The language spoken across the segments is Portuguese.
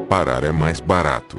Parar é mais barato.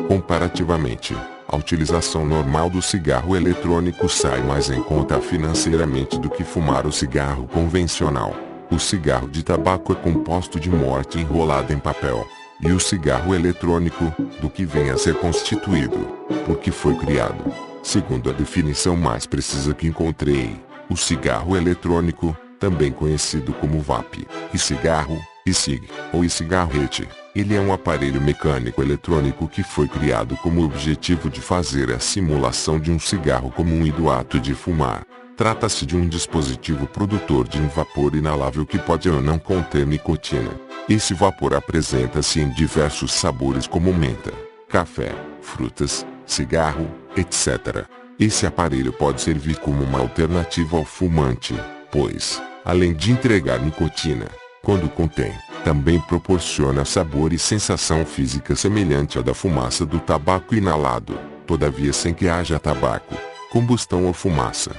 Comparativamente, a utilização normal do cigarro eletrônico sai mais em conta financeiramente do que fumar o cigarro convencional. O cigarro de tabaco é composto de morte enrolado em papel. E o cigarro eletrônico, do que vem a ser constituído, porque foi criado. Segundo a definição mais precisa que encontrei, o cigarro eletrônico, também conhecido como vape, e-cigarro, e-cig, ou e-cigarrete, ele é um aparelho mecânico eletrônico que foi criado com o objetivo de fazer a simulação de um cigarro comum e do ato de fumar. Trata-se de um dispositivo produtor de um vapor inalável que pode ou não conter nicotina. Esse vapor apresenta-se em diversos sabores como menta, café, frutas, cigarro, etc. Esse aparelho pode servir como uma alternativa ao fumante, pois, além de entregar nicotina, quando contém, também proporciona sabor e sensação física semelhante à da fumaça do tabaco inalado, todavia sem que haja tabaco, combustão ou fumaça.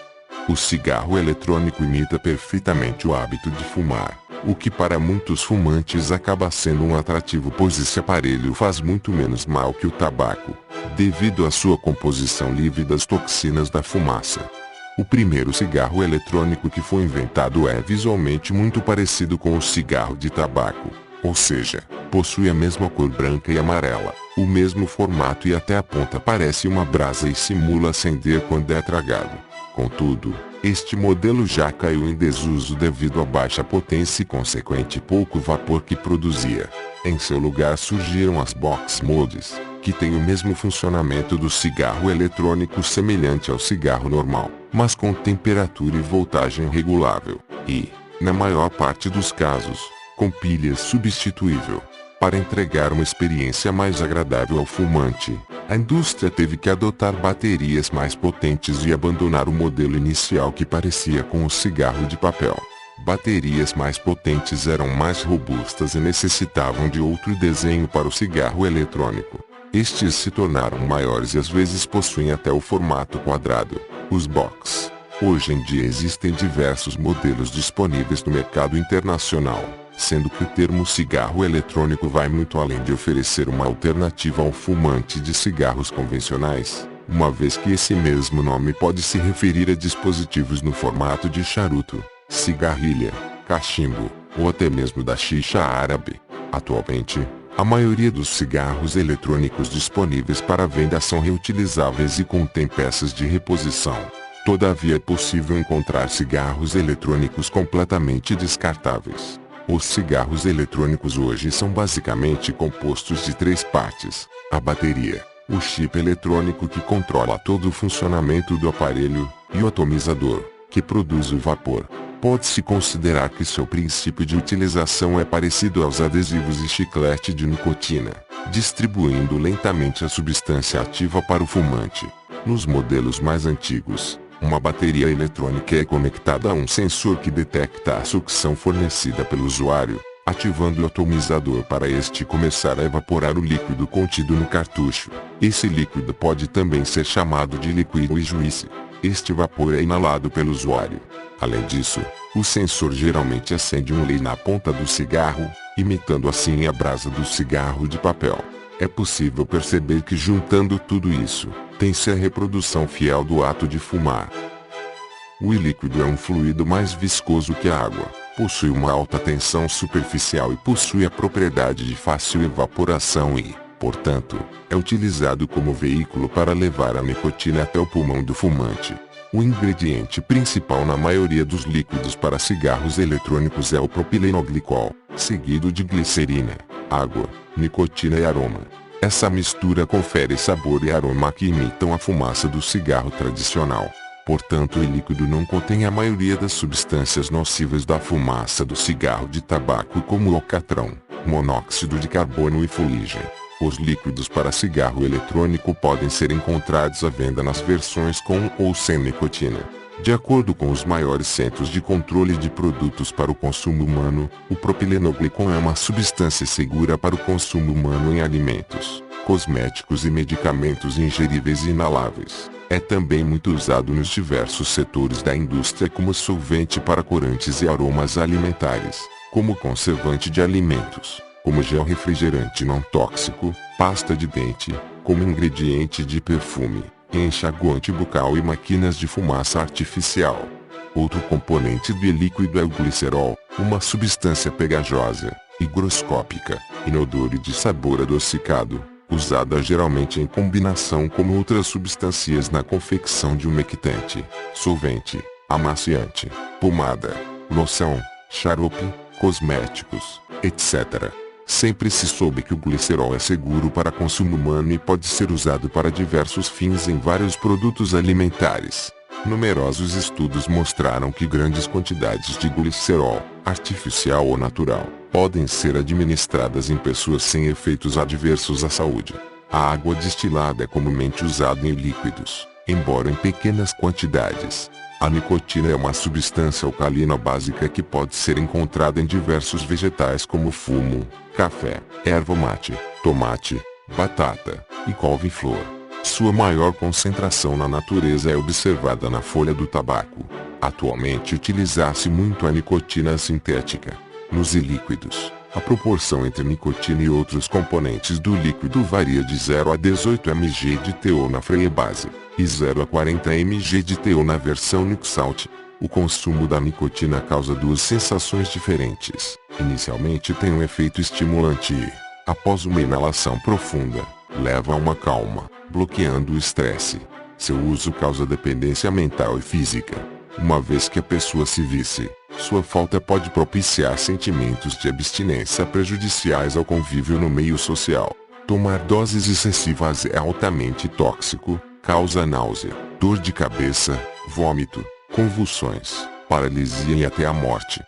O cigarro eletrônico imita perfeitamente o hábito de fumar, o que para muitos fumantes acaba sendo um atrativo, pois esse aparelho faz muito menos mal que o tabaco, devido à sua composição livre das toxinas da fumaça. O primeiro cigarro eletrônico que foi inventado é visualmente muito parecido com o cigarro de tabaco, ou seja, possui a mesma cor branca e amarela, o mesmo formato e até a ponta parece uma brasa e simula acender quando é tragado. Contudo, este modelo já caiu em desuso devido à baixa potência e consequente pouco vapor que produzia. Em seu lugar surgiram as box modes, que têm o mesmo funcionamento do cigarro eletrônico semelhante ao cigarro normal, mas com temperatura e voltagem regulável, e, na maior parte dos casos, com pilha substituível. Para entregar uma experiência mais agradável ao fumante, a indústria teve que adotar baterias mais potentes e abandonar o modelo inicial que parecia com o cigarro de papel. Baterias mais potentes eram mais robustas e necessitavam de outro desenho para o cigarro eletrônico. Estes se tornaram maiores e às vezes possuem até o formato quadrado, os box. Hoje em dia existem diversos modelos disponíveis no mercado internacional, sendo que o termo cigarro eletrônico vai muito além de oferecer uma alternativa ao fumante de cigarros convencionais, uma vez que esse mesmo nome pode se referir a dispositivos no formato de charuto, cigarrilha, cachimbo, ou até mesmo da xixa árabe. Atualmente, a maioria dos cigarros eletrônicos disponíveis para venda são reutilizáveis e contêm peças de reposição. Todavia é possível encontrar cigarros eletrônicos completamente descartáveis. Os cigarros eletrônicos hoje são basicamente compostos de três partes: a bateria, o chip eletrônico que controla todo o funcionamento do aparelho, e o atomizador, que produz o vapor. Pode-se considerar que seu princípio de utilização é parecido aos adesivos e chiclete de nicotina, distribuindo lentamente a substância ativa para o fumante. Nos modelos mais antigos, uma bateria eletrônica é conectada a um sensor que detecta a sucção fornecida pelo usuário, ativando o atomizador para este começar a evaporar o líquido contido no cartucho. Esse líquido pode também ser chamado de líquido e juíze. Este vapor é inalado pelo usuário. Além disso, o sensor geralmente acende um lei na ponta do cigarro, imitando assim a brasa do cigarro de papel. É possível perceber que juntando tudo isso, tem-se a reprodução fiel do ato de fumar. O líquido é um fluido mais viscoso que a água, possui uma alta tensão superficial e possui a propriedade de fácil evaporação e, portanto, é utilizado como veículo para levar a nicotina até o pulmão do fumante. O ingrediente principal na maioria dos líquidos para cigarros eletrônicos é o propilenoglicol, seguido de glicerina, água, nicotina e aroma. Essa mistura confere sabor e aroma que imitam a fumaça do cigarro tradicional. Portanto, o líquido não contém a maioria das substâncias nocivas da fumaça do cigarro de tabaco, como o alcatrão, monóxido de carbono e fuligem. Os líquidos para cigarro eletrônico podem ser encontrados à venda nas versões com ou sem nicotina. De acordo com os maiores centros de controle de produtos para o consumo humano, o propilenoglicol é uma substância segura para o consumo humano em alimentos, cosméticos e medicamentos ingeríveis e inaláveis. É também muito usado nos diversos setores da indústria como solvente para corantes e aromas alimentares, como conservante de alimentos, como gel refrigerante não tóxico, pasta de dente, como ingrediente de perfume, enxaguante bucal e máquinas de fumaça artificial. Outro componente do e-líquido é o glicerol, uma substância pegajosa, higroscópica, inodor e de sabor adocicado, usada geralmente em combinação com outras substâncias na confecção de umectante, solvente, amaciante, pomada, loção, xarope, cosméticos, etc. Sempre se soube que o glicerol é seguro para consumo humano e pode ser usado para diversos fins em vários produtos alimentares. Numerosos estudos mostraram que grandes quantidades de glicerol, artificial ou natural, podem ser administradas em pessoas sem efeitos adversos à saúde. A água destilada é comumente usada em líquidos, embora em pequenas quantidades. A nicotina é uma substância alcalina básica que pode ser encontrada em diversos vegetais como fumo, café, erva mate, tomate, batata e couve-flor. Sua maior concentração na natureza é observada na folha do tabaco. Atualmente utiliza-se muito a nicotina sintética. Nos ilíquidos, a proporção entre nicotina e outros componentes do líquido varia de 0 a 18 mg de teor na freia base, e 0 a 40 mg de teor na versão Nixalt. O consumo da nicotina causa duas sensações diferentes. Inicialmente tem um efeito estimulante e, após uma inalação profunda, leva a uma calma, bloqueando o estresse. Seu uso causa dependência mental e física. Uma vez que a pessoa se vicie, sua falta pode propiciar sentimentos de abstinência prejudiciais ao convívio no meio social. Tomar doses excessivas é altamente tóxico, causa náusea, dor de cabeça, vômito, convulsões, paralisia e até a morte.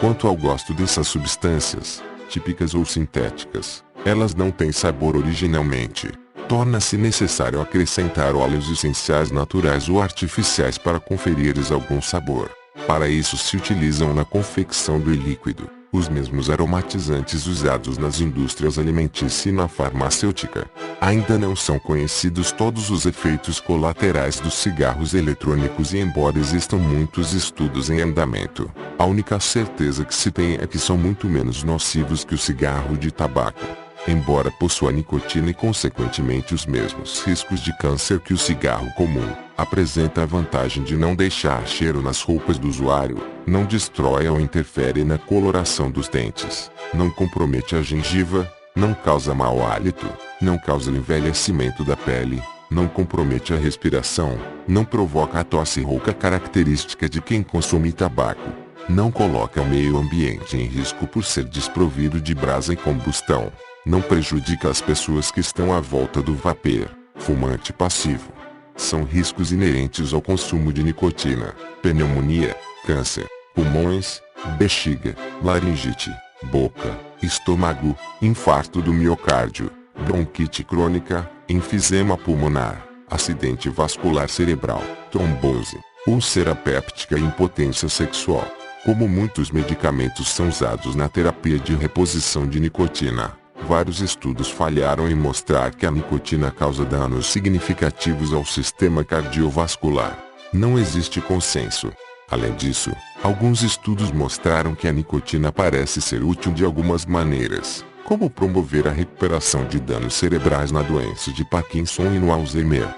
Quanto ao gosto dessas substâncias, típicas ou sintéticas, elas não têm sabor originalmente. Torna-se necessário acrescentar óleos essenciais naturais ou artificiais para conferir-lhes algum sabor. Para isso se utilizam na confecção do líquido os mesmos aromatizantes usados nas indústrias alimentícia e na farmacêutica. Ainda não são conhecidos todos os efeitos colaterais dos cigarros eletrônicos e embora existam muitos estudos em andamento, a única certeza que se tem é que são muito menos nocivos que o cigarro de tabaco. Embora possua nicotina e consequentemente os mesmos riscos de câncer que o cigarro comum, apresenta a vantagem de não deixar cheiro nas roupas do usuário, não destrói ou interfere na coloração dos dentes, não compromete a gengiva, não causa mau hálito, não causa envelhecimento da pele, não compromete a respiração, não provoca a tosse rouca característica de quem consome tabaco, não coloca o meio ambiente em risco por ser desprovido de brasa e combustão. Não prejudica as pessoas que estão à volta do vapor, fumante passivo. São riscos inerentes ao consumo de nicotina, pneumonia, câncer, pulmões, bexiga, laringite, boca, estômago, infarto do miocárdio, bronquite crônica, enfisema pulmonar, acidente vascular cerebral, trombose, úlcera péptica e impotência sexual. Como muitos medicamentos são usados na terapia de reposição de nicotina, vários estudos falharam em mostrar que a nicotina causa danos significativos ao sistema cardiovascular. Não existe consenso. Além disso, alguns estudos mostraram que a nicotina parece ser útil de algumas maneiras, como promover a recuperação de danos cerebrais na doença de Parkinson e no Alzheimer.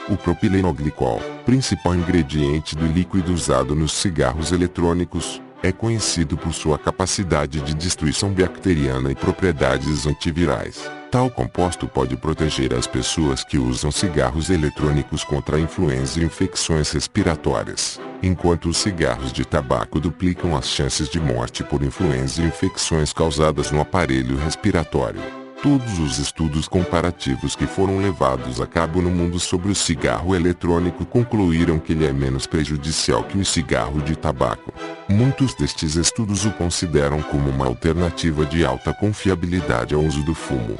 O propilenoglicol, principal ingrediente do líquido usado nos cigarros eletrônicos, é conhecido por sua capacidade de destruição bacteriana e propriedades antivirais. Tal composto pode proteger as pessoas que usam cigarros eletrônicos contra a influenza e infecções respiratórias, enquanto os cigarros de tabaco duplicam as chances de morte por influenza e infecções causadas no aparelho respiratório. Todos os estudos comparativos que foram levados a cabo no mundo sobre o cigarro eletrônico concluíram que ele é menos prejudicial que o cigarro de tabaco. Muitos destes estudos o consideram como uma alternativa de alta confiabilidade ao uso do fumo.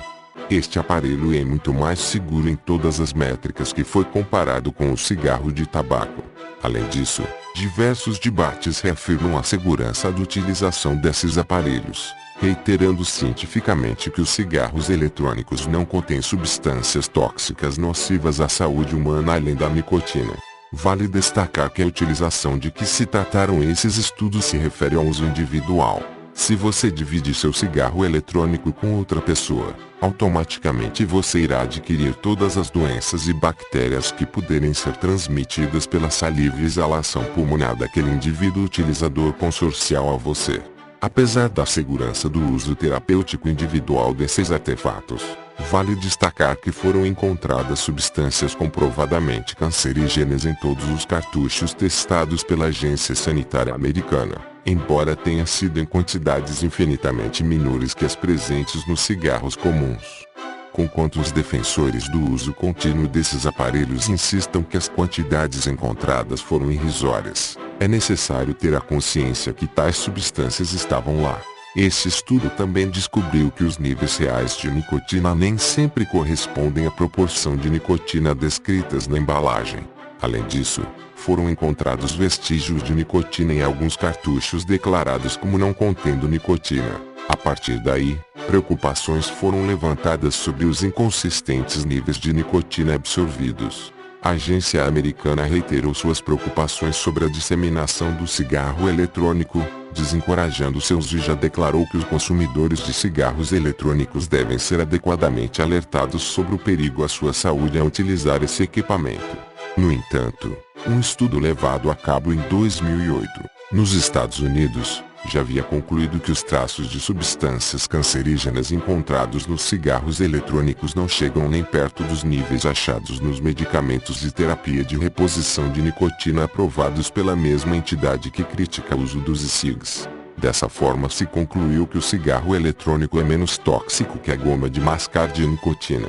Este aparelho é muito mais seguro em todas as métricas que foi comparado com o cigarro de tabaco. Além disso, diversos debates reafirmam a segurança da utilização desses aparelhos, reiterando cientificamente que os cigarros eletrônicos não contêm substâncias tóxicas nocivas à saúde humana além da nicotina. Vale destacar que a utilização de que se trataram esses estudos se refere ao uso individual. Se você divide seu cigarro eletrônico com outra pessoa, automaticamente você irá adquirir todas as doenças e bactérias que puderem ser transmitidas pela saliva e exalação pulmonar daquele indivíduo utilizador consorcial a você. Apesar da segurança do uso terapêutico individual desses artefatos, vale destacar que foram encontradas substâncias comprovadamente cancerígenas em todos os cartuchos testados pela Agência Sanitária Americana, embora tenha sido em quantidades infinitamente menores que as presentes nos cigarros comuns. Conquanto os defensores do uso contínuo desses aparelhos insistam que as quantidades encontradas foram irrisórias, é necessário ter a consciência que tais substâncias estavam lá. Esse estudo também descobriu que os níveis reais de nicotina nem sempre correspondem à proporção de nicotina descritas na embalagem. Além disso, foram encontrados vestígios de nicotina em alguns cartuchos declarados como não contendo nicotina. A partir daí, preocupações foram levantadas sobre os inconsistentes níveis de nicotina absorvidos. A agência americana reiterou suas preocupações sobre a disseminação do cigarro eletrônico, desencorajando seu uso, e já declarou que os consumidores de cigarros eletrônicos devem ser adequadamente alertados sobre o perigo à sua saúde ao utilizar esse equipamento. No entanto, um estudo levado a cabo em 2008, nos Estados Unidos, já havia concluído que os traços de substâncias cancerígenas encontrados nos cigarros eletrônicos não chegam nem perto dos níveis achados nos medicamentos de terapia de reposição de nicotina aprovados pela mesma entidade que critica o uso dos e-cigs. Dessa forma se concluiu que o cigarro eletrônico é menos tóxico que a goma de mascar de nicotina.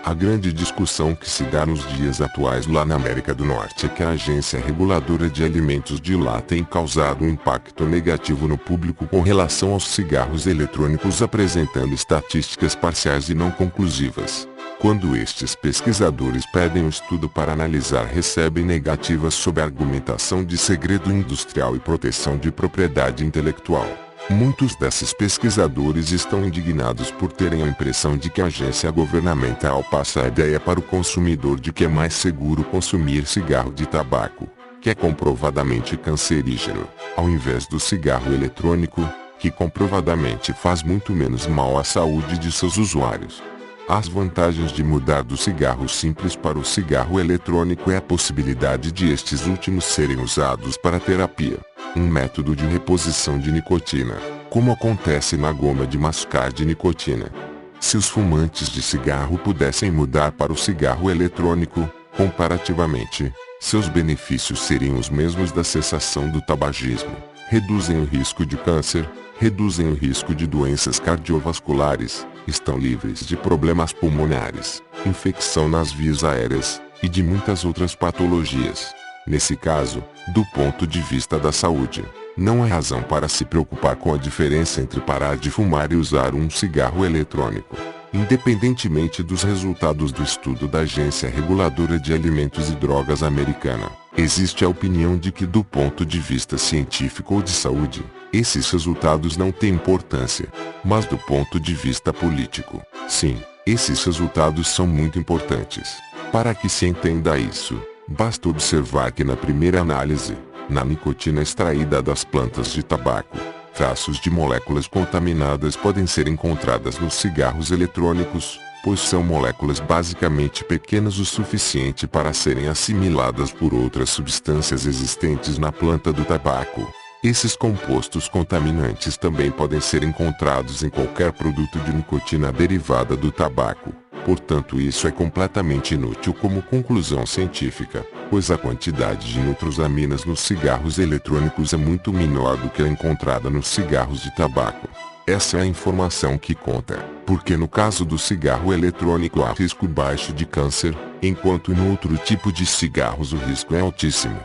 A grande discussão que se dá nos dias atuais lá na América do Norte é que a Agência Reguladora de Alimentos de lá tem causado um impacto negativo no público com relação aos cigarros eletrônicos, apresentando estatísticas parciais e não conclusivas. Quando estes pesquisadores pedem um estudo para analisar, recebem negativas sob a argumentação de segredo industrial e proteção de propriedade intelectual. Muitos desses pesquisadores estão indignados por terem a impressão de que a agência governamental passa a ideia para o consumidor de que é mais seguro consumir cigarro de tabaco, que é comprovadamente cancerígeno, ao invés do cigarro eletrônico, que comprovadamente faz muito menos mal à saúde de seus usuários. As vantagens de mudar do cigarro simples para o cigarro eletrônico é a possibilidade de estes últimos serem usados para terapia, um método de reposição de nicotina, como acontece na goma de mascar de nicotina. Se os fumantes de cigarro pudessem mudar para o cigarro eletrônico, comparativamente, seus benefícios seriam os mesmos da cessação do tabagismo. Reduzem o risco de câncer, reduzem o risco de doenças cardiovasculares, estão livres de problemas pulmonares, infecção nas vias aéreas, e de muitas outras patologias. Nesse caso, do ponto de vista da saúde, não há razão para se preocupar com a diferença entre parar de fumar e usar um cigarro eletrônico. Independentemente dos resultados do estudo da Agência Reguladora de Alimentos e Drogas americana, existe a opinião de que, do ponto de vista científico ou de saúde, esses resultados não têm importância. Mas do ponto de vista político, sim, esses resultados são muito importantes. Para que se entenda isso, basta observar que na primeira análise, na nicotina extraída das plantas de tabaco, traços de moléculas contaminadas podem ser encontradas nos cigarros eletrônicos, pois são moléculas basicamente pequenas o suficiente para serem assimiladas por outras substâncias existentes na planta do tabaco. Esses compostos contaminantes também podem ser encontrados em qualquer produto de nicotina derivada do tabaco. Portanto, isso é completamente inútil como conclusão científica, pois a quantidade de nitrosaminas nos cigarros eletrônicos é muito menor do que a encontrada nos cigarros de tabaco. Essa é a informação que conta, porque no caso do cigarro eletrônico há risco baixo de câncer, enquanto no outro tipo de cigarros o risco é altíssimo.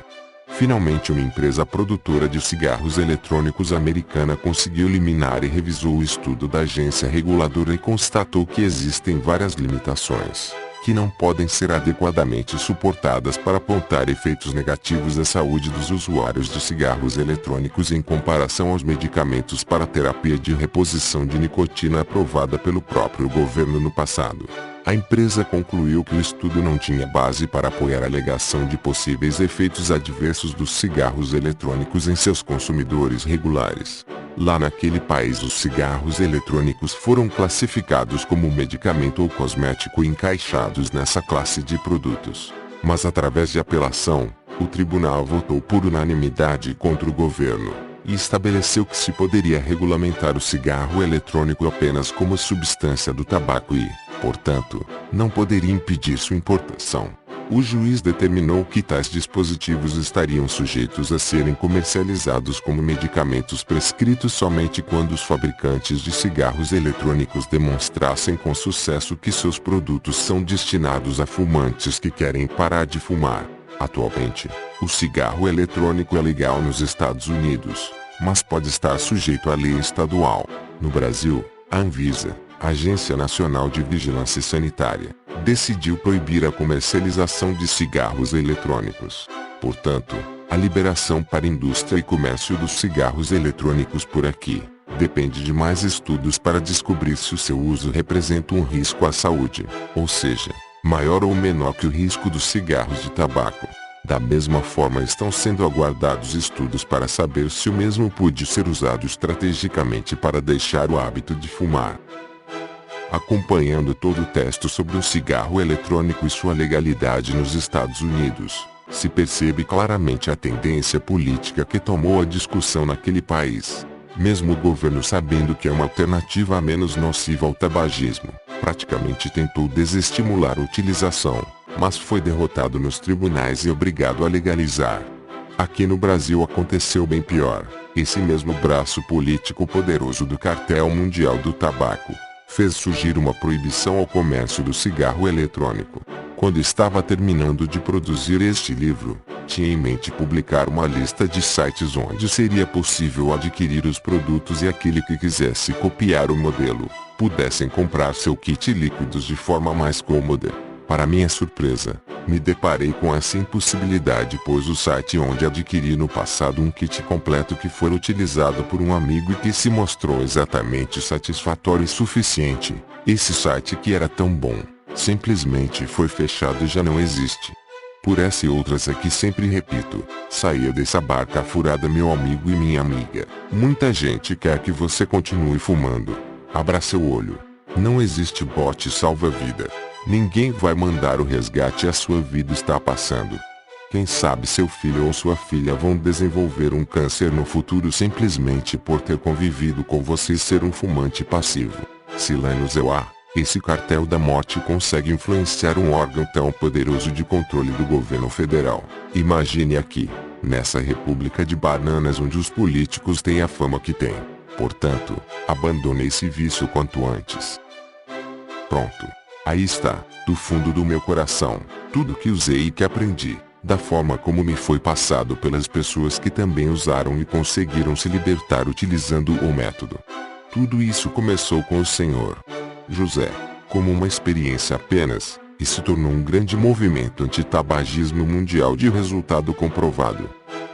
Finalmente, uma empresa produtora de cigarros eletrônicos americana conseguiu eliminar e revisou o estudo da agência reguladora e constatou que existem várias limitações, que não podem ser adequadamente suportadas para apontar efeitos negativos à saúde dos usuários de cigarros eletrônicos em comparação aos medicamentos para terapia de reposição de nicotina aprovada pelo próprio governo no passado. A empresa concluiu que o estudo não tinha base para apoiar a alegação de possíveis efeitos adversos dos cigarros eletrônicos em seus consumidores regulares. Lá naquele país os cigarros eletrônicos foram classificados como medicamento ou cosmético e encaixados nessa classe de produtos. Mas através de apelação, o tribunal votou por unanimidade contra o governo, e estabeleceu que se poderia regulamentar o cigarro eletrônico apenas como substância do tabaco e, portanto, não poderia impedir sua importação. O juiz determinou que tais dispositivos estariam sujeitos a serem comercializados como medicamentos prescritos somente quando os fabricantes de cigarros eletrônicos demonstrassem com sucesso que seus produtos são destinados a fumantes que querem parar de fumar. Atualmente, o cigarro eletrônico é legal nos Estados Unidos, mas pode estar sujeito à lei estadual. No Brasil, a Anvisa, Agência Nacional de Vigilância Sanitária, decidiu proibir a comercialização de cigarros eletrônicos. Portanto, a liberação para indústria e comércio dos cigarros eletrônicos por aqui depende de mais estudos para descobrir se o seu uso representa um risco à saúde, ou seja, maior ou menor que o risco dos cigarros de tabaco. Da mesma forma estão sendo aguardados estudos para saber se o mesmo pode ser usado estrategicamente para deixar o hábito de fumar. Acompanhando todo o teste sobre o cigarro eletrônico e sua legalidade nos Estados Unidos, se percebe claramente a tendência política que tomou a discussão naquele país. Mesmo o governo, sabendo que é uma alternativa menos nociva ao tabagismo, praticamente tentou desestimular a utilização, mas foi derrotado nos tribunais e obrigado a legalizar. Aqui no Brasil aconteceu bem pior. Esse mesmo braço político poderoso do Cartel Mundial do Tabaco fez surgir uma proibição ao comércio do cigarro eletrônico. Quando estava terminando de produzir este livro, tinha em mente publicar uma lista de sites onde seria possível adquirir os produtos e aquele que quisesse copiar o modelo, pudessem comprar seu kit líquidos de forma mais cômoda. Para minha surpresa, me deparei com essa impossibilidade, pois o site onde adquiri no passado um kit completo que foi utilizado por um amigo e que se mostrou exatamente satisfatório e suficiente, esse site que era tão bom, simplesmente foi fechado e já não existe. Por essa e outras aqui sempre repito, saia dessa barca furada, meu amigo e minha amiga. Muita gente quer que você continue fumando. Abra seu olho. Não existe bote salva-vida. Ninguém vai mandar o resgate e a sua vida está passando. Quem sabe seu filho ou sua filha vão desenvolver um câncer no futuro simplesmente por ter convivido com você e ser um fumante passivo. Silêncio Zewa, esse cartel da morte consegue influenciar um órgão tão poderoso de controle do governo federal. Imagine aqui, nessa república de bananas onde os políticos têm a fama que têm. Portanto, abandone esse vício quanto antes. Pronto. Aí está, do fundo do meu coração, tudo que usei e que aprendi, da forma como me foi passado pelas pessoas que também usaram e conseguiram se libertar utilizando o método. Tudo isso começou com o Sr. José, como uma experiência apenas, e se tornou um grande movimento anti-tabagismo mundial de resultado comprovado.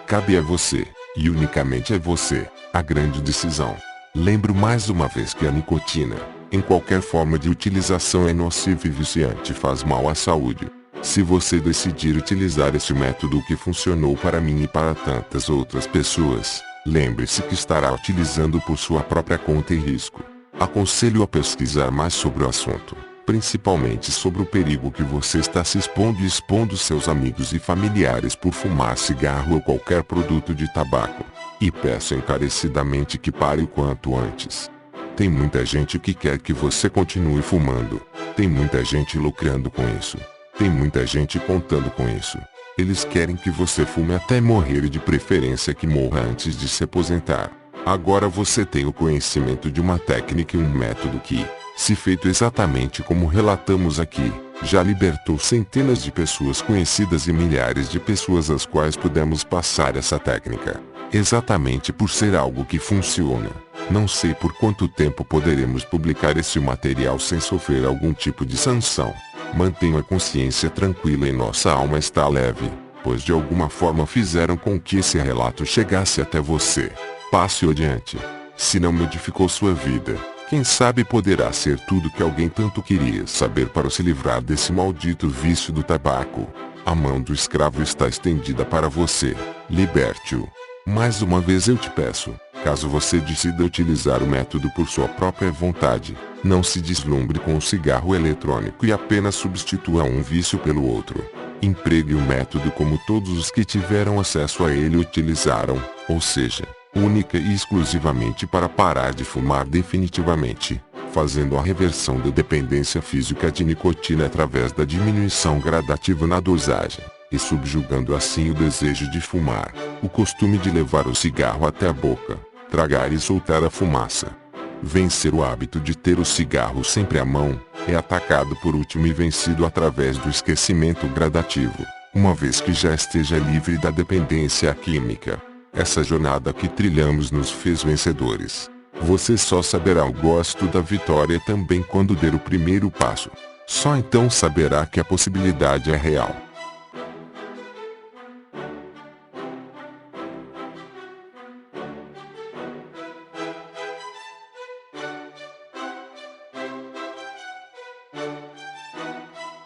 Cabe a você, e unicamente a você, a grande decisão. Lembro mais uma vez que a nicotina, em qualquer forma de utilização, é nociva e viciante e faz mal à saúde. Se você decidir utilizar esse método que funcionou para mim e para tantas outras pessoas, lembre-se que estará utilizando por sua própria conta e risco. Aconselho a pesquisar mais sobre o assunto, principalmente sobre o perigo que você está se expondo e expondo seus amigos e familiares por fumar cigarro ou qualquer produto de tabaco. E peço encarecidamente que pare o quanto antes. Tem muita gente que quer que você continue fumando. Tem muita gente lucrando com isso. Tem muita gente contando com isso. Eles querem que você fume até morrer e de preferência que morra antes de se aposentar. Agora você tem o conhecimento de uma técnica e um método que, se feito exatamente como relatamos aqui, já libertou centenas de pessoas conhecidas e milhares de pessoas às quais pudemos passar essa técnica. Exatamente por ser algo que funciona. Não sei por quanto tempo poderemos publicar esse material sem sofrer algum tipo de sanção. Mantenha a consciência tranquila e nossa alma está leve, pois de alguma forma fizeram com que esse relato chegasse até você. Passe adiante. Se não modificou sua vida, quem sabe poderá ser tudo que alguém tanto queria saber para se livrar desse maldito vício do tabaco. A mão do escravo está estendida para você. Liberte-o. Mais uma vez eu te peço, Caso você decida utilizar o método por sua própria vontade, não se deslumbre com o cigarro eletrônico e apenas substitua um vício pelo outro. Empregue o método como todos os que tiveram acesso a ele utilizaram, ou seja, única e exclusivamente para parar de fumar definitivamente, fazendo a reversão da dependência física de nicotina através da diminuição gradativa na dosagem, e subjugando assim o desejo de fumar, o costume de levar o cigarro até a boca, tragar e soltar a fumaça. Vencer o hábito de ter o cigarro sempre à mão, é atacado por último e vencido através do esquecimento gradativo, uma vez que já esteja livre da dependência química. Essa jornada que trilhamos nos fez vencedores. Você só saberá o gosto da vitória também quando der o primeiro passo. Só então saberá que a possibilidade é real.